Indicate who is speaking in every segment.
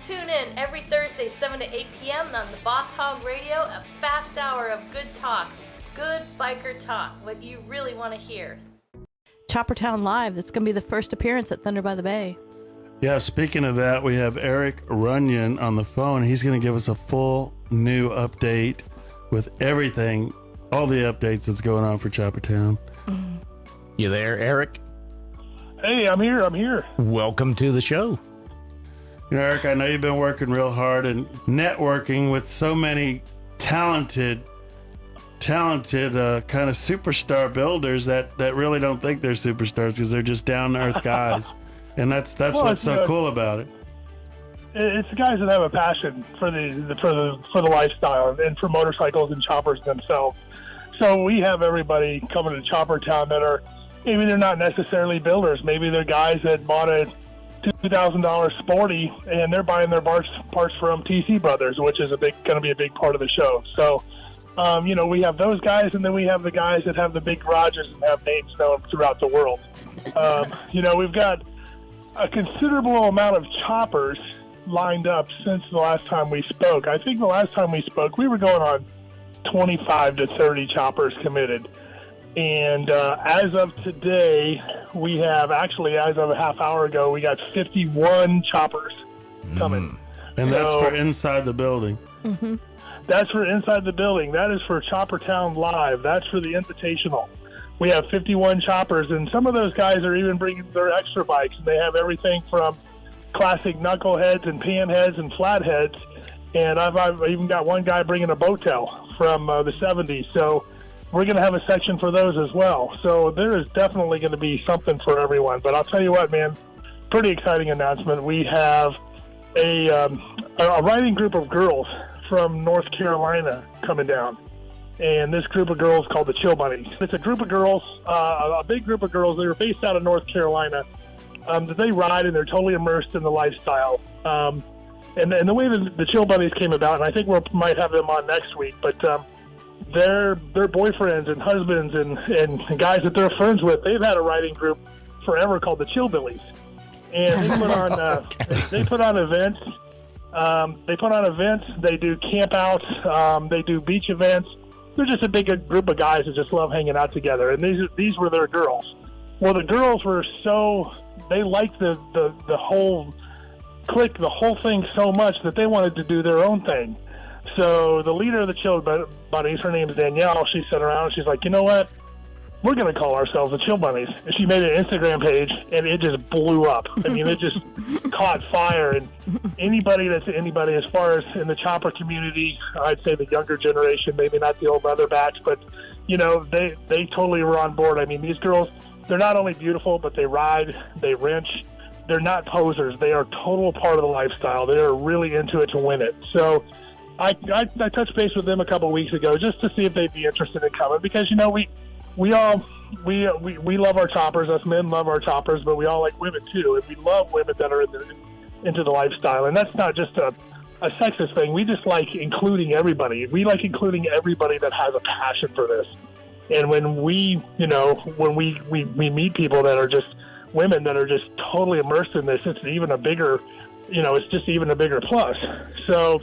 Speaker 1: Tune in every Thursday, 7 to 8 p.m. on the Boss Hog Radio, a fast hour of good talk. Good biker talk, what you really want to hear.
Speaker 2: Choppertown Live, that's going to be the first appearance at Thunder by the Bay.
Speaker 3: Yeah, speaking of that, we have Erick Runyon on the phone. He's going to give us a full new update with everything, all the updates that's going on for Choppertown.
Speaker 4: You there, Erick?
Speaker 5: Hey, I'm here.
Speaker 4: Welcome to the show.
Speaker 3: You know, Erick, I know you've been working real hard and networking with so many talented kind of superstar builders that really don't think they're superstars because they're just down-to-earth guys. And that's what's so cool about it.
Speaker 5: It's the guys that have a passion for the lifestyle and for motorcycles and choppers themselves. So we have everybody coming to Choppertown that are, maybe they're not necessarily builders. Maybe they're guys that bought a $2,000 Sporty and they're buying their parts from TC Brothers, which is going to be a big part of the show. So, we have those guys, and then we have the guys that have the big garages and have names known throughout the world. We've got a considerable amount of choppers lined up since the last time we spoke. I think the last time we spoke, we were going on 25 to 30 choppers committed. And as of today, we have, actually, as of a half hour ago, we got 51 choppers coming.
Speaker 3: And that's for inside the building.
Speaker 2: Mm-hmm.
Speaker 5: That's for inside the building. That is for Choppertown Live. That's for the Invitational. We have 51 choppers, and some of those guys are even bringing their extra bikes. And they have everything from classic knuckleheads and panheads and flatheads. And I've even got one guy bringing a Boattail from the 70s. So we're going to have a section for those as well. So there is definitely going to be something for everyone. But I'll tell you what, man, pretty exciting announcement. We have a riding group of girls from North Carolina coming down. And this group of girls called the Chill Bunnies. It's a group of girls, a big group of girls. They were based out of North Carolina. They ride and they're totally immersed in the lifestyle. And the way the Chill Bunnies came about, and I think we might have them on next week, but their boyfriends and husbands and guys that they're friends with, they've had a riding group forever called the Chillbillies. And they put on events. They do camp outs. They do beach events. They're just a big group of guys that just love hanging out together. And these were their girls. Well, the girls were they liked the whole clique, the whole thing so much that they wanted to do their own thing. So the leader of the Chill Bunnies, her name is Danielle, she sat around and she's like, you know what? We're going to call ourselves the Chill Bunnies. And she made an Instagram page, and it just blew up. I mean, it just caught fire. And anybody as far as in the chopper community, I'd say the younger generation, maybe not the old leatherbacks, but, they totally were on board. I mean, these girls, they're not only beautiful, but they ride, they wrench. They're not posers. They are a total part of the lifestyle. They are really into it to win it. So I touched base with them a couple of weeks ago just to see if they'd be interested in coming because, we love our choppers. Us men love our choppers, but we all like women too, and we love women that are into the lifestyle. And that's not just a sexist thing. We just like including everybody. We like including everybody that has a passion for this. And when we meet people that are just women that are just totally immersed in this, it's even a bigger, it's just even a bigger plus. So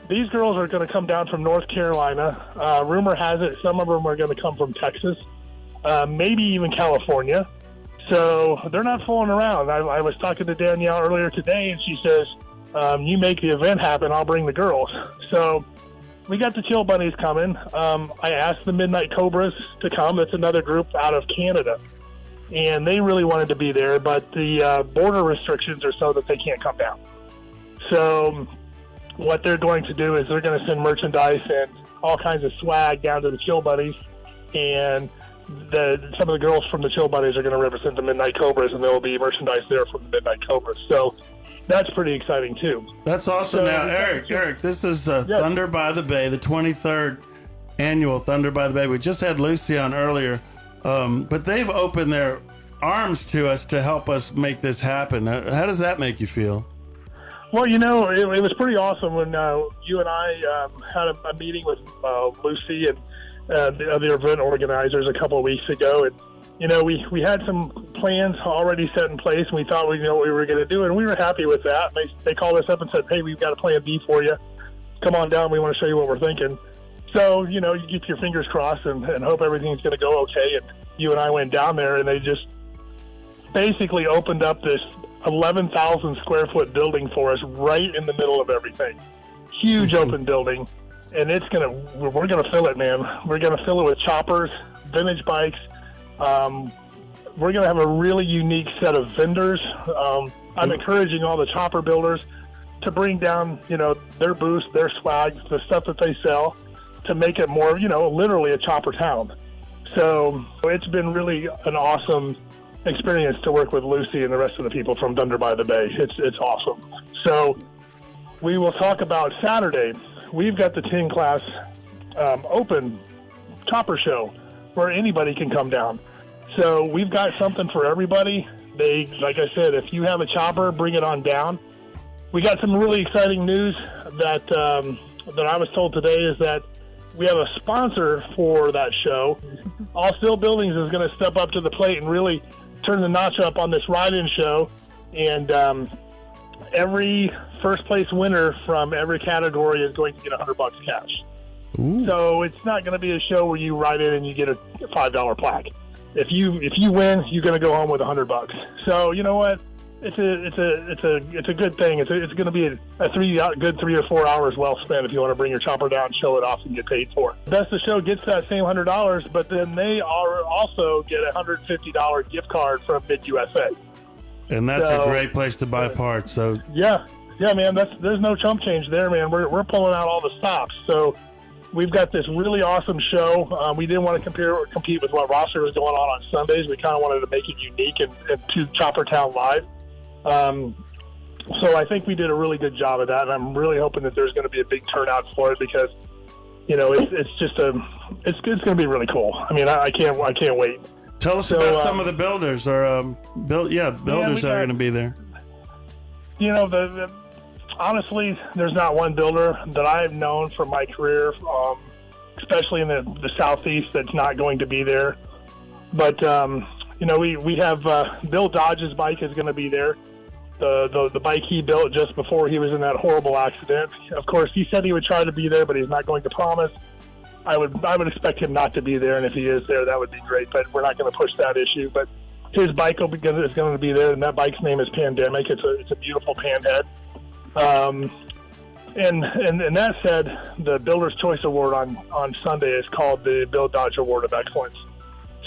Speaker 5: these girls are going to come down from North Carolina. Rumor has it some of them are going to come from Texas, maybe even California. So they're not fooling around. I was talking to Danielle earlier today, and she says, you make the event happen, I'll bring the girls. So we got the Chill Bunnies coming. I asked the Midnight Cobras to come. It's another group out of Canada. And they really wanted to be there, but the border restrictions are so that they can't come down. So what they're going to do is they're going to send merchandise and all kinds of swag down to the Chill Bunnies, and some of the girls from the Chill Bunnies are going to represent the Midnight Cobras, and there will be merchandise there from the Midnight Cobras. So that's pretty exciting too.
Speaker 3: That's awesome. So, now, Erick, this is Thunder by the Bay, the 23rd annual Thunder by the Bay. We just had Lucy on earlier, but they've opened their arms to us to help us make this happen. How does that make you feel?
Speaker 5: Well, it was pretty awesome when you and I had a meeting with Lucy, and the event organizers a couple of weeks ago. And, we had some plans already set in place, and we thought we knew what we were going to do, and we were happy with that. They called us up and said, hey, we've got a plan B for you. Come on down. We want to show you what we're thinking. So, you keep your fingers crossed and hope everything's going to go okay. And you and I went down there, and they just basically opened up this 11,000 square foot building for us right in the middle of everything. Huge open building. And we're going to fill it, man. We're going to fill it with choppers, vintage bikes. We're going to have a really unique set of vendors. I'm encouraging all the chopper builders to bring down, their booths, their swag, the stuff that they sell, to make it more, literally a Choppertown. So it's been really an awesome experience to work with Lucy and the rest of the people from Thunder by the Bay. It's awesome. So we will talk about Saturday. We've got the 10 class open chopper show where anybody can come down. So we've got something for everybody. Like I said, if you have a chopper, bring it on down. We got some really exciting news that I was told today is that we have a sponsor for that show. All Steel Buildings is going to step up to the plate and really turn the notch up on this ride-in show. And every first place winner from every category is going to get $100 cash. Ooh. So it's not going to be a show where you ride in and you get a $5 plaque. If you win, you're going to go home with $100. So you know what? It's a good thing. It's going to be a good 3 or 4 hours well spent if you want to bring your chopper down, show it off, and get paid for it. Best of Show gets that same $100, but then they also get a $150 gift card from Mid USA.
Speaker 3: And that's a great place to buy parts. So
Speaker 5: yeah, man. There's no chump change there, man. We're pulling out all the stops. So we've got this really awesome show. We didn't want to compete with what roster was going on Sundays. We kind of wanted to make it unique and to Choppertown Live. So I think we did a really good job of that, and I'm really hoping that there's going to be a big turnout for it because, it's going to be really cool. I mean, I can't wait.
Speaker 3: Tell us about some of the builders builders that are going to be there.
Speaker 5: Honestly, there's not one builder that I've known from my career, especially in the Southeast, that's not going to be there. But, we have Bill Dodge's bike is going to be there. The bike he built just before he was in that horrible accident. Of course, he said he would try to be there, but he's not going to promise. I would expect him not to be there, and if he is there, that would be great. But we're not going to push that issue. But his bike is going to be there, and that bike's name is Pandemic. It's a beautiful panhead. And that said, the Builder's Choice Award on Sunday is called the Bill Dodge Award of Excellence.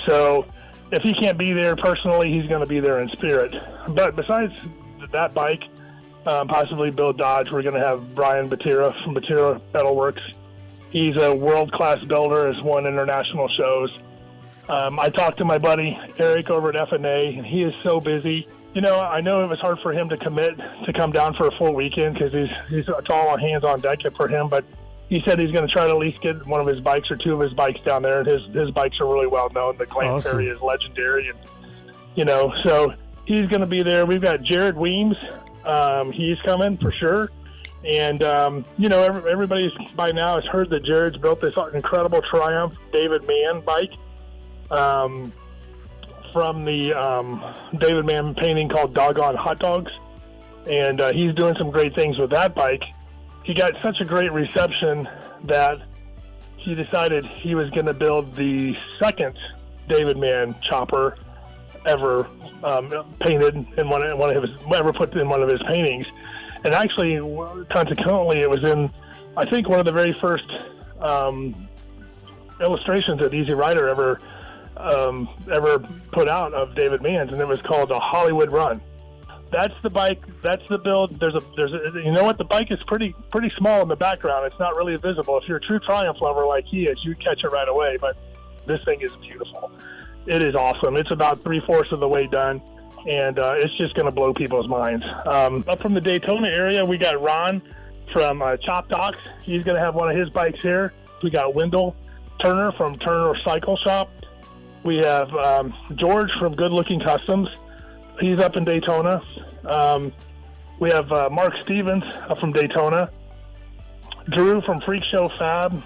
Speaker 5: So if he can't be there personally, he's going to be there in spirit. But besides that bike, possibly Bill Dodge, we're going to have Brian Batira from Batira Metalworks. He's a world-class builder, has won international shows. I talked to my buddy Erick over at FNA, and he is so busy. I know it was hard for him to commit to come down for a full weekend because it's all hands on deck for him. But he said he's going to try to at least get one of his bikes or two of his bikes down there. And his bikes are really well known. The Glen Ferry is legendary, and so he's going to be there. We've got Jared Weems. He's coming for sure. And everybody by now has heard that Jared's built this incredible Triumph David Mann bike. From the David Mann painting called Doggone Hot Dogs. And he's doing some great things with that bike. He got such a great reception that he decided he was going to build the second David Mann chopper ever painted in ever put in one of his paintings. And actually, consequently, it was in, I think, one of the very first illustrations that Easy Rider ever put out of David Mann's, and it was called a Hollywood Run. That's the bike. That's the build. There's a the bike is pretty small in the background. It's not really visible. If you're a true Triumph lover like he is, you catch it right away. But this thing is beautiful. It is awesome. It's about 3/4 of the way done, and it's just going to blow people's minds. Up from the Daytona area, we got Ron from Chop Docs. He's going to have one of his bikes here. We got Wendell Turner from Turner Cycle Shop. We have George from Good Looking Customs. He's up in Daytona. We have Mark Stevens from Daytona. Drew from Freak Show Fab.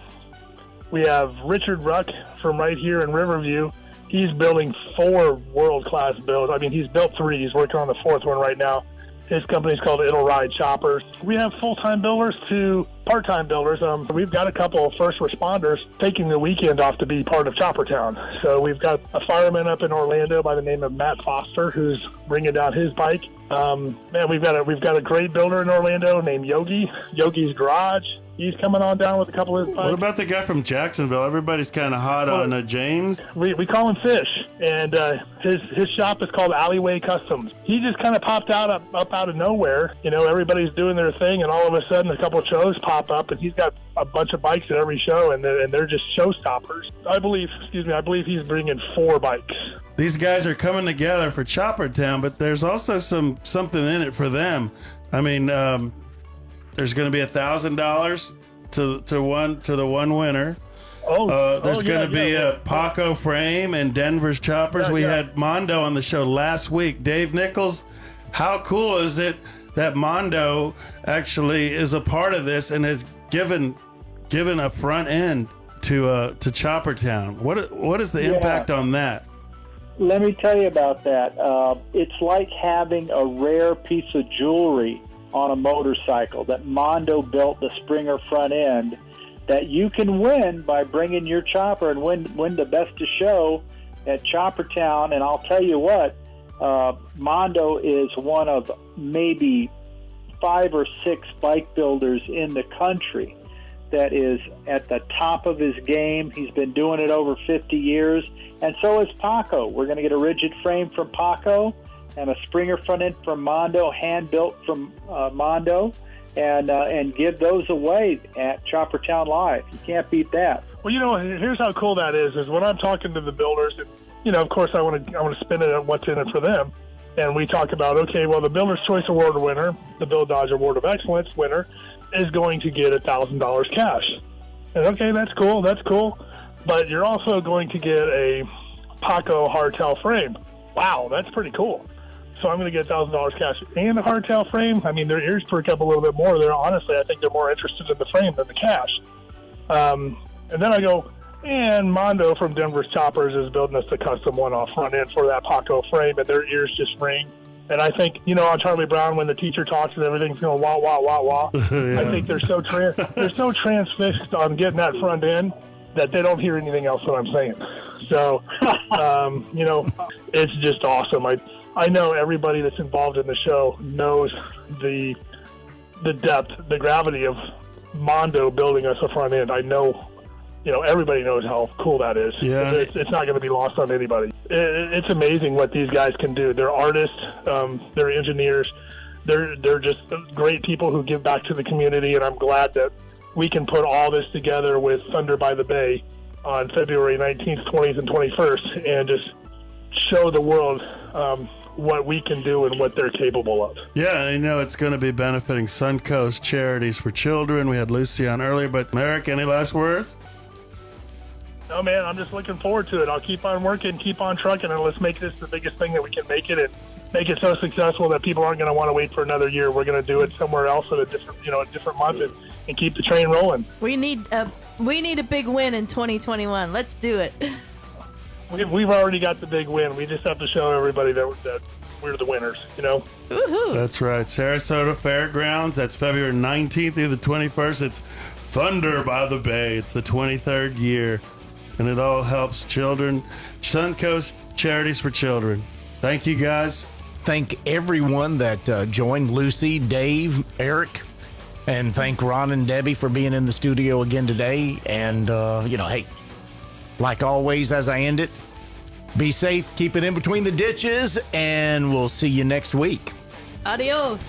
Speaker 5: We have Richard Ruck from right here in Riverview. He's building 4 world-class builds. I mean, he's built 3. He's working on the 4th one right now. His company's called It'll Ride Choppers. We have full-time builders to part-time builders. We've got a couple of first responders taking the weekend off to be part of Choppertown. So we've got a fireman up in Orlando by the name of Matt Foster who's bringing down his bike. We've got a great builder in Orlando named Yogi. Yogi's Garage. He's coming on down with a couple of his bikes.
Speaker 3: What about the guy from Jacksonville? Everybody's kind of hot on James.
Speaker 5: We call him Fish, and his shop is called Alleyway Customs. He just kind of popped out up out of nowhere. You know, everybody's doing their thing, and all of a sudden a couple of shows pop up, and he's got a bunch of bikes at every show, and they're just showstoppers. I believe he's bringing 4 bikes.
Speaker 3: These guys are coming together for Choppertown, but there's also something in it for them. I mean, there's going to be $1,000 to the one winner. There's going to be a Paco frame and Denver's Choppers. We had Mondo on the show last week. Dave Nichols, how cool is it that Mondo actually is a part of this and has given a front end to Choppertown? What is the impact on that?
Speaker 6: Let me tell you about that. It's like having a rare piece of jewelry on a motorcycle that Mondo built, the Springer front end, that you can win by bringing your chopper and win the best of show at Choppertown. And I'll tell you what, Mondo is one of maybe 5 or 6 bike builders in the country that is at the top of his game. He's been doing it over 50 years, and so is Paco. We're going to get a rigid frame from Paco and a Springer front end from Mondo, hand-built from Mondo, and give those away at Choppertown Live. You can't beat that.
Speaker 5: Well, you know, here's how cool that is when I'm talking to the builders, and, you know, of course I want to spin it on what's in it for them. And we talk about, okay, well, the Builder's Choice Award winner, the Bill Dodge Award of Excellence winner, is going to get $1,000 cash. And okay, that's cool. But you're also going to get a Paco hardtail frame. Wow, that's pretty cool. So I'm going to get $1,000 cash and a hardtail frame. I mean, their ears perk up a little bit more. Honestly, I think they're more interested in the frame than the cash. And then I go, and Mondo from Denver's Choppers is building us a custom one-off front end for that Paco frame, and their ears just ring. And I think, you know, on Charlie Brown, when the teacher talks and everything's going wah, wah, wah, wah, yeah. I think they're so transfixed on getting that front end that they don't hear anything else that I'm saying. So, you know, it's just awesome. I know everybody that's involved in the show knows the depth, the gravity of Mondo building us a front end. I know, you know, everybody knows how cool that is.
Speaker 3: Yeah.
Speaker 5: It's not going to be lost on anybody. It's amazing what these guys can do. They're artists, they're engineers, they're just great people who give back to the community, and I'm glad that we can put all this together with Thunder by the Bay on February 19th, 20th, and 21st, and just show the world what we can do and what they're capable of.
Speaker 3: Yeah, I know it's going to be benefiting Suncoast Charities for Children. We had Lucy on earlier, but Erick, any last words?
Speaker 5: No, man, I'm just looking forward to it. I'll keep on working, keep on trucking, and let's make this the biggest thing that we can make it, and make it so successful that people aren't going to want to wait for another year. We're going to do it somewhere else at a different month, and keep the train rolling.
Speaker 2: We need a big win in 2021. Let's do it.
Speaker 5: We've already got the big win. We just have to show everybody that we're the winners, you know?
Speaker 2: Woohoo.
Speaker 3: That's right. Sarasota Fairgrounds. That's February 19th through the 21st. It's Thunder by the Bay. It's the 23rd year, and it all helps children. Suncoast Charities for Children. Thank you, guys.
Speaker 4: Thank everyone that joined, Lucy, Dave, Eric, and thank Ron and Debbie for being in the studio again today. And, hey, like always, as I end it, be safe, keep it in between the ditches, and we'll see you next week.
Speaker 2: Adios.